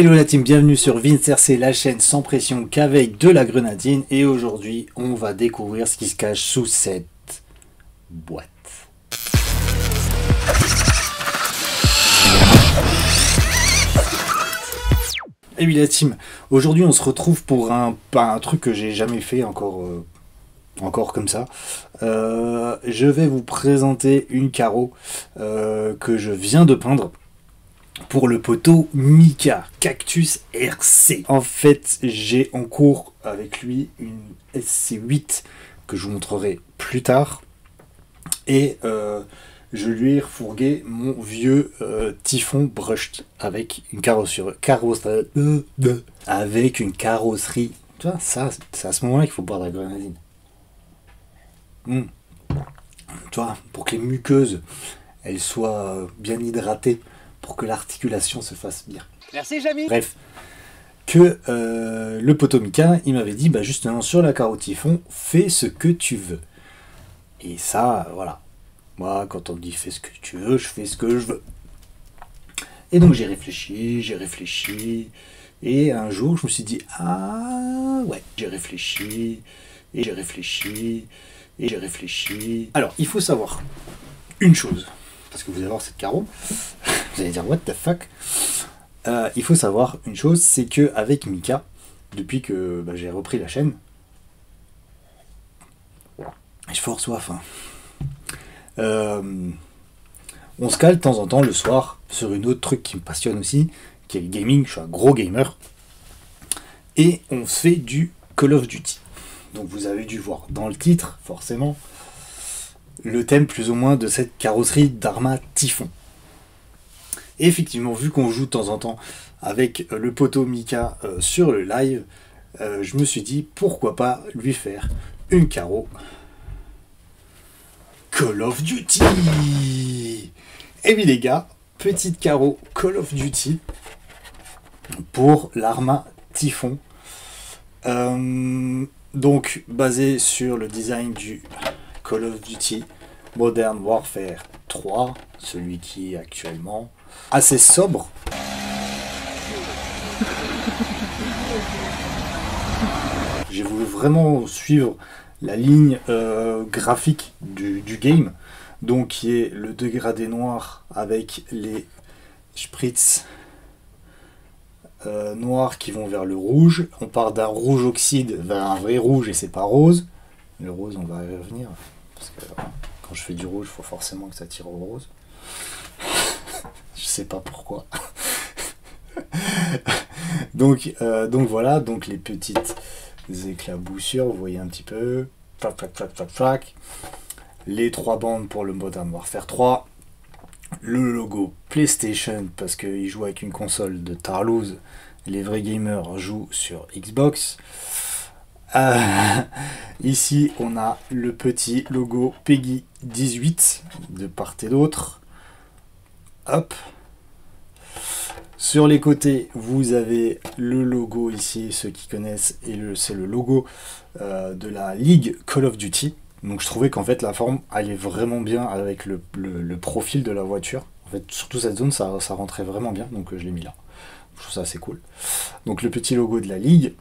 Hello la team, bienvenue sur Vincerc, la chaîne sans pression qu'avec de la grenadine. Et aujourd'hui, on va découvrir ce qui se cache sous cette boîte. Et oui la team, aujourd'hui on se retrouve pour un truc que j'ai jamais fait encore comme ça. Je vais vous présenter une carreau que je viens de peindre pour le poteau Mika Cactus RC. En fait, j'ai en cours avec lui une SC8 que je vous montrerai plus tard. Et je lui ai refourgué mon vieux Typhon brushed avec une carrosserie. Avec une carrosserie. Tu vois, ça, c'est à ce moment-là qu'il faut boire de la grenadine. Tu vois, pour que les muqueuses, elles soient bien hydratées, pour que l'articulation se fasse bien. Merci Jamy. Bref, que le poteau Mika, il m'avait dit, bah justement sur la carreau Typhon, fais ce que tu veux. Et ça, voilà. Moi, quand on me dit fais ce que tu veux, je fais ce que je veux. Et donc j'ai réfléchi, et un jour je me suis dit, ah ouais, j'ai réfléchi. Alors, il faut savoir une chose, parce que vous allez voir cette carreau, vous allez dire what the fuck. Il faut savoir une chose, c'est que avec Mika, depuis que j'ai repris la chaîne, j'ai fort soif. On se cale de temps en temps le soir sur une autre truc qui me passionne aussi, qui est le gaming. Je suis un gros gamer, et on fait du Call of Duty. Donc vous avez dû voir dans le titre, forcément, le thème plus ou moins de cette carrosserie d'Arma Typhon. Et effectivement, vu qu'on joue de temps en temps avec le poteau Mika sur le live, je me suis dit pourquoi pas lui faire une carreau Call of Duty. Et oui les gars, petite carreau Call of Duty pour l'Arma Typhon. Donc basé sur le design du Call of Duty Modern Warfare 3, celui qui est actuellement assez sobre. J'ai voulu vraiment suivre la ligne graphique du game, donc qui est le dégradé noir avec les spritz noirs qui vont vers le rouge. On part d'un rouge oxyde vers un vrai rouge, et c'est pas rose. Le rose, on va y revenir, parce que quand je fais du rouge, il faut forcément que ça tire au rose. Je sais pas pourquoi. donc voilà, donc les petites éclaboussures, vous voyez un petit peu. Trac. Les 3 bandes pour le Modern Warfare 3. Le logo PlayStation, parce qu'il joue avec une console de Tarlouse. Les vrais gamers jouent sur Xbox. Ici, on a le petit logo Peggy 18 de part et d'autre. Hop. Sur les côtés, vous avez le logo ici, ceux qui connaissent, et c'est le logo de la Ligue Call of Duty. Donc je trouvais qu'en fait la forme allait vraiment bien avec le profil de la voiture. En fait, surtout cette zone, ça rentrait vraiment bien, donc je l'ai mis là. Je trouve ça assez cool. Donc le petit logo de la Ligue.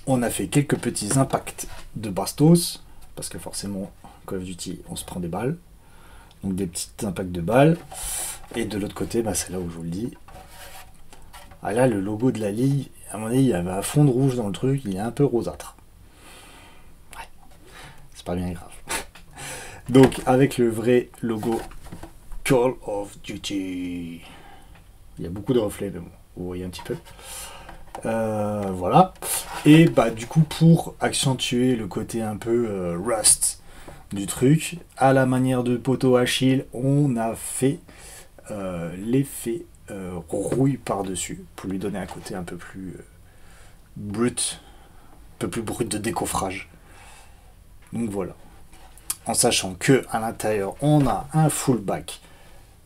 On a fait quelques petits impacts de bastos, parce que forcément, Call of Duty, on se prend des balles. Donc des petits impacts de balles. Et de l'autre côté, c'est là où je vous le dis. Ah là, le logo de la Ligue, à mon avis, il y avait un fond de rouge dans le truc, il est un peu rosâtre. Ouais, c'est pas bien grave. Donc avec le vrai logo Call of Duty. Il y a beaucoup de reflets, mais bon, vous voyez un petit peu. Voilà. Et du coup, pour accentuer le côté un peu rust du truc, à la manière de poteau Achille, on a fait l'effet rouille par-dessus pour lui donner un côté un peu plus brut, de décoffrage. Donc voilà. En sachant que à l'intérieur, on a un full back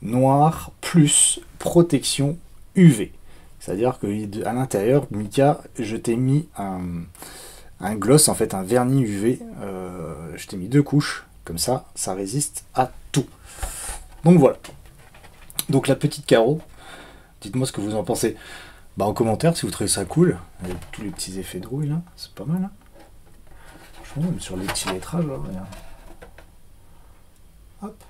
noir plus protection UV. C'est-à-dire que à l'intérieur, Mika, je t'ai mis un gloss, en fait un vernis UV. Je t'ai mis 2 couches, comme ça résiste à tout. Donc voilà. Donc la petite carreau, dites-moi ce que vous en pensez Bah en commentaire si vous trouvez ça cool, avec tous les petits effets de rouille là, c'est pas mal. Hein. Franchement, même sur les petits lettrages, là, regarde. Hop.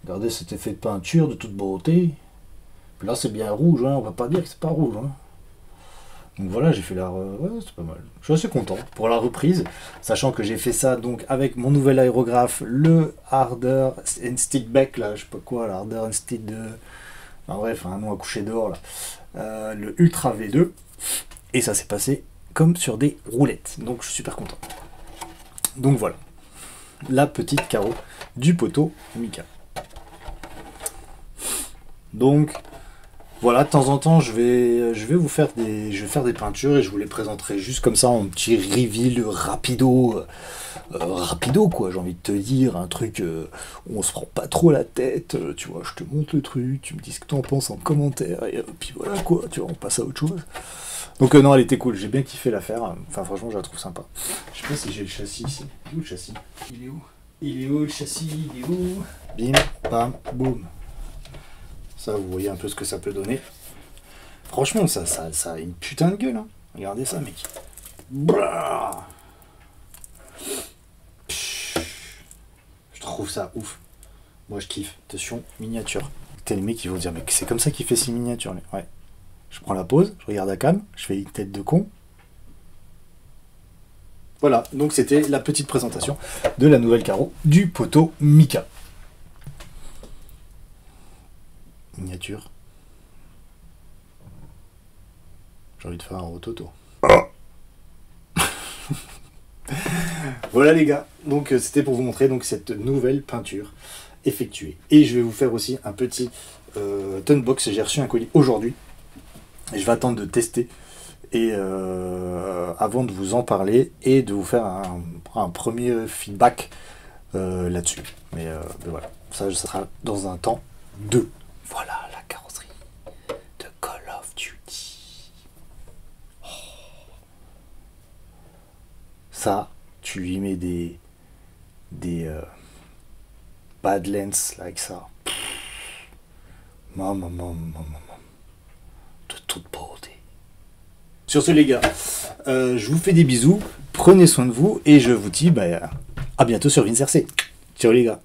Regardez cet effet de peinture de toute beauté. Puis là c'est bien rouge, hein, on va pas dire que c'est pas rouge. Hein. Donc voilà, j'ai fait la... Ouais, c'est pas mal. Je suis assez content pour la reprise, sachant que j'ai fait ça donc avec mon nouvel aérographe, le Harder Stick Beck, là, je sais pas quoi, le Harder Stick de... Enfin bref, un nom à coucher dehors, là. Le Ultra V2, et ça s'est passé comme sur des roulettes, donc je suis super content. Donc voilà, la petite carreau du poteau Mica. Donc... Voilà, de temps en temps, je vais vous faire des peintures et je vous les présenterai juste comme ça en petit reveal rapido quoi, j'ai envie de te dire, un truc où on se prend pas trop la tête, tu vois, je te montre le truc, tu me dis ce que t'en penses en commentaire et puis voilà quoi, tu vois, on passe à autre chose. Donc non, elle était cool, j'ai bien kiffé l'affaire, enfin franchement, je la trouve sympa. Je sais pas si j'ai le châssis ici. Il est où le châssis? Il est où? Il est où le châssis? Il est où? Bim, bam, boum. Ça, vous voyez un peu ce que ça peut donner. Franchement, ça a une putain de gueule. Hein. Regardez ça, mec. Blah. Je trouve ça ouf. Moi, je kiffe. Attention, miniature. T'as les mecs qui vont dire, mais c'est comme ça qu'il fait ses miniatures. Ouais. Je prends la pause, je regarde la cam, je fais une tête de con. Voilà, donc c'était la petite présentation de la nouvelle carreau du poteau Mica. Miniature. J'ai envie de faire un rototo. Voilà les gars, donc c'était pour vous montrer donc cette nouvelle peinture effectuée. Et je vais vous faire aussi un petit Tunbox. J'ai reçu un colis aujourd'hui. Et je vais attendre de tester et avant de vous en parler et de vous faire un premier feedback là-dessus. Mais voilà, ça sera dans un temps 2. Voilà la carrosserie de Call of Duty. Oh. Ça, tu lui mets des Badlands là, avec ça. Maman. De toute beauté. Sur ce les gars, je vous fais des bisous, prenez soin de vous et je vous dis à bientôt sur Vincerc. Ciao les gars.